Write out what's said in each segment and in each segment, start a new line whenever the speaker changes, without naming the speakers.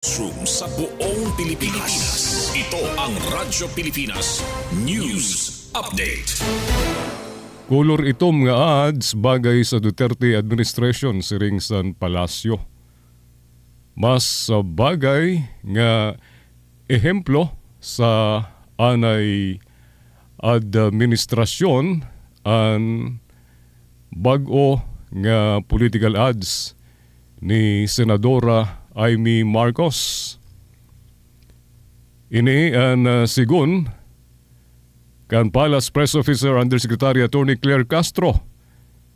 Newsroom sa buong Pilipinas. Ito ang Radyo Pilipinas News Update.
Kulor itom nga ads bagay sa Duterte administration siring San Palacio. Mas bagay nga ehemplo sa anay administrasyon ang bag-o nga political ads ni Senadora Amy Marcos. Ini ang sigun kan Palace Press Officer Undersecretary Attorney Claire Castro.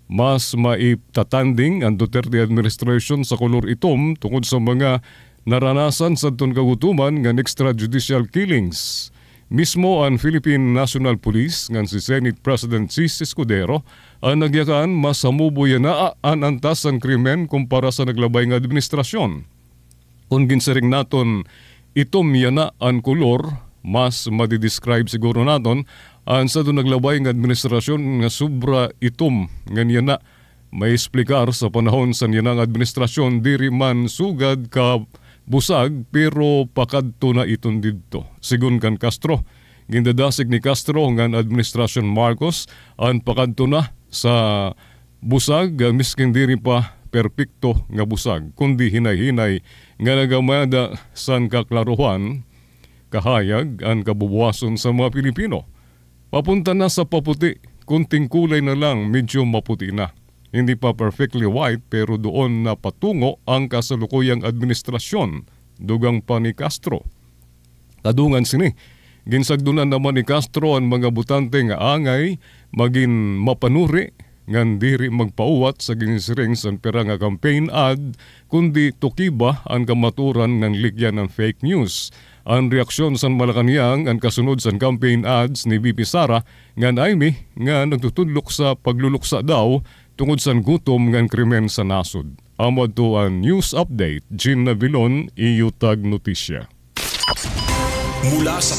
Mas maitatanding ang Duterte administration sa kulor itom tungod sa mga naranasan sa itong kagutuman ng extrajudicial killings. Mismo ang Philippine National Police ngan si Senate President Cis Escudero ang nagyakaan mas hamuboy na ang antas ang krimen kumpara sa naglabay ng administrasyon. Kung ginsaring naton itom yana ang kulor, mas madidescribe siguro naton ang sa doon naglabay ng administrasyon nga sobra itom ngan yana may esplikar sa panahon sa yanang administrasyon diri man sugad ka busag pero pakadto na iton didto. Sigun kan Castro, gindadasig ni Castro ngan administrasyon Marcos ang pakadto na sa busag miskin diri pa perpekto nga busag kundi hinay-hinay nga nagamada san kaklaruhan kahayag ang kabubuason sa mga Pilipino. Papunta na sa paputi, kunting kulay na lang medyo maputi na. Hindi pa perfectly white pero doon na patungo ang kasalukuyang administrasyon, dugang pa ni Castro. Kadungan sini, ginsagdunan naman ni Castro ang mga butante nga angay maging mapanuri ngan diri magpauwat sa ginisiring sa pera nga campaign ad kundi tukiba ang kamaturan ng ligyan ng fake news. Ang reaksyon sa Malacanang ang kasunod sa campaign ads ni VP Sara ngan Amy nga nagtutudlok sa pagluluksa daw tungod sa gutom ngan krimen sa nasod. Amod to ang news update, Gin Navilon, Iutag Notisya.
Mula sa